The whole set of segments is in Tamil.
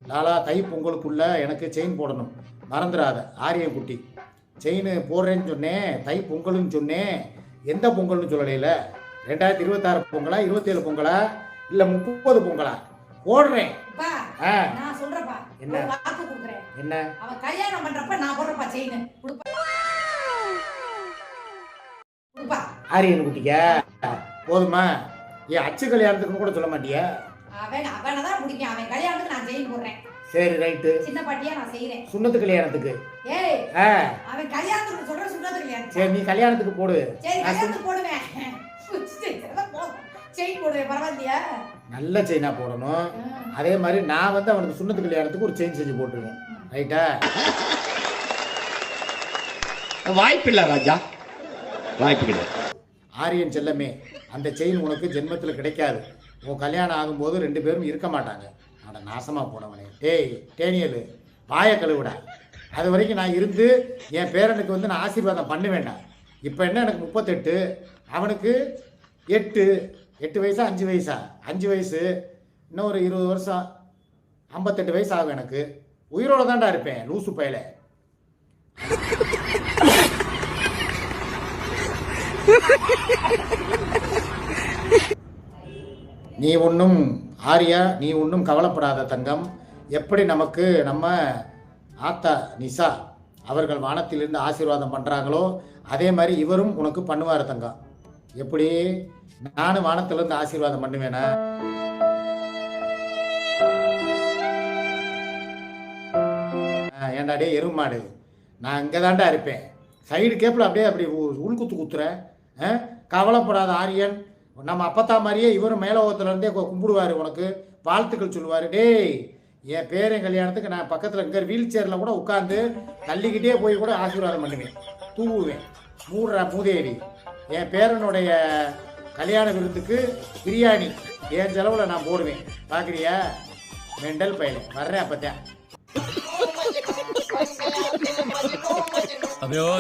லாலா தை பொங்கலுக்குள்ள எனக்கு செயின் போடணும், மறந்துடாத. ஆரியம் குட்டி செயின் போடுறேன்னு சொன்னேன், தை பொங்கல்னு சொன்னேன். எந்த பொங்கல்னு சொல்லலையில? 2026 பொங்கலா, 27 பொங்கலா, இல்லை 30 பொங்கலா? போடுறேன். நான் சொல்றப்பா, என்ன வாக்கு கொடுக்குறேன். என்ன? அவன் கல்யாணம் பண்றப்ப நான் போடுறப்பா செயின் கொடுப்பா. ஆரியன் குட்டிக்கா போதுமா? ஏன் அச்சு கல்யாணத்துக்குன்னு கூட சொல்ல மாட்டியா? அவனை தான் பிடிக்கும். அவன் கல்யாணத்துக்கு நான் செயின் போடுறேன். சரி ரைட்டு. சின்ன பாட்டியா நான் செய்யறேன். சுண்ணத்து கல்யாணத்துக்கு. ஏய் அவன் கல்யாணத்துக்கு சொல்ற சுண்ணத்து கல்யாணம். சரி நீ கல்யாணத்துக்கு போடு. சரி கல்யாணத்துக்கு போடுவேன். செயின் போடுவேன், பரவாயில்லையா? நல்ல செயினா போடணும். அதே மாதிரி நான் வந்து அவனுக்கு சுண்ணத்து கல்யாணத்துக்கு ஒரு செயின் செஞ்சு போட்டுருவேன். ரைட்டா? வாய்ப்பில்லை ராஜா, வாய்ப்பு கிடையாது. ஆரியன் செல்லமே, அந்த செயின் உனக்கு ஜென்மத்தில் கிடைக்காது. உன் கல்யாணம் ஆகும்போது 2 பேரும் இருக்க மாட்டாங்க. அட நாசமா போனவனே. டேனியல் வாய கழுவிடா. அது வரைக்கும் நான் இருந்து என் பேரனுக்கு வந்து நான் ஆசீர்வாதம் பண்ண வேண்டாம். இப்போ என்ன, எனக்கு 38, அவனுக்கு 8 வயசா 5 வயசா? 5 வயசு. இன்னும் ஒரு 20 வருஷம் 58 வயசு ஆகும். எனக்கு உயிரோட தான்டா இருப்பேன், லூசு பயல. நீ ஒன்றும் ஆரியா, நீ ஒன்றும் கவலைப்படாத தங்கம். எப்படி நமக்கு நம்ம ஆத்தா நிஷா அவர்கள் வானத்திலிருந்து ஆசீர்வாதம் பண்ணுறாங்களோ அதே மாதிரி இவரும் உனக்கு பண்ணுவார் தங்கம். எப்படி? நானும் வானத்திலிருந்து ஆசீர்வாதம் பண்ணுவேனா? ஏண்டாடே எருமாடு, நான் இங்கே தாண்டா இருப்பேன். சைடு கேப்பில் அப்படி உள்குத்து குத்துறேன். கவலைப்படாத ஆரியன், நம்ம அப்பத்தா மாதிரியே இவரும் மேலோகத்துலேருந்தே கும்பிடுவார், உனக்கு வாழ்த்துக்கள் சொல்லுவார். டேய், என் பேரன் கல்யாணத்துக்கு நான் பக்கத்தில் இருக்கிற வீல் சேரில் கூட உட்காந்து தள்ளிக்கிட்டே போய் கூட ஆசீர்வாதம் பண்ணுவேன், தூவுவேன். மூதேவி, என் பேரனுடைய கல்யாண விருந்துக்கு பிரியாணி என் செலவில் நான் போடுவேன். பார்க்குறியா? மெண்டல் பையன் வர்றேன் அப்பத்தான்.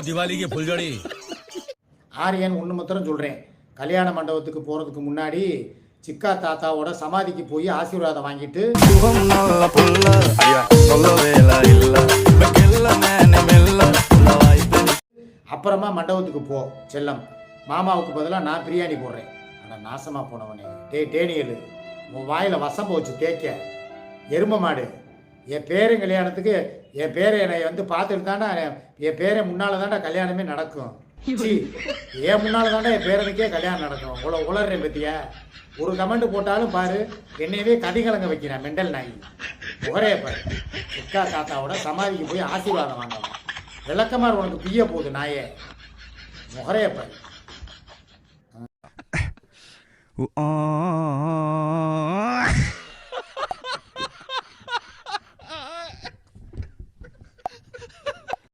தீபாவளிக்கு புல்ஜோடி. ஆரியன் ஒன்று மாத்திரம் சொல்கிறேன், கல்யாண மண்டபத்துக்கு போகிறதுக்கு முன்னாடி சிக்கா தாத்தாவோட சமாதிக்கு போய் ஆசீர்வாதம் வாங்கிட்டு அப்புறமா மண்டபத்துக்கு போ செல்லம். மாமாவுக்கு பதிலாக நான் பிரியாணி போடுறேன். ஆனால் நாசமாக போனவனே. டேனியல், உன் வாயில் வசம்ப வச்சு தேய்க்க எரும மாடு. என் பேரன் கல்யாணத்துக்கு என் பேரை என்னை வந்து பார்த்துட்டு தாண்டா, என் பேரை முன்னால் தாண்டா கல்யாணமே நடக்கும். ஏன் முன்னால் தாண்டா என் பேரனுக்கே கல்யாணம் நடக்கும். உளறேன் பத்தியா? ஒரு கமெண்ட் போட்டாலும் பாரு, என்னையவே கதிகலங்க வைக்கிறேன் மெண்டல் நாய். ஒரே பாரு, சிக்கா தாத்தாவோட சமாதிக்கு போய் ஆசீர்வாதம் வாங்கலாம். விளக்கமாறு உனக்கு பிய்ய போகுது நாயே. முகரைய பாரு.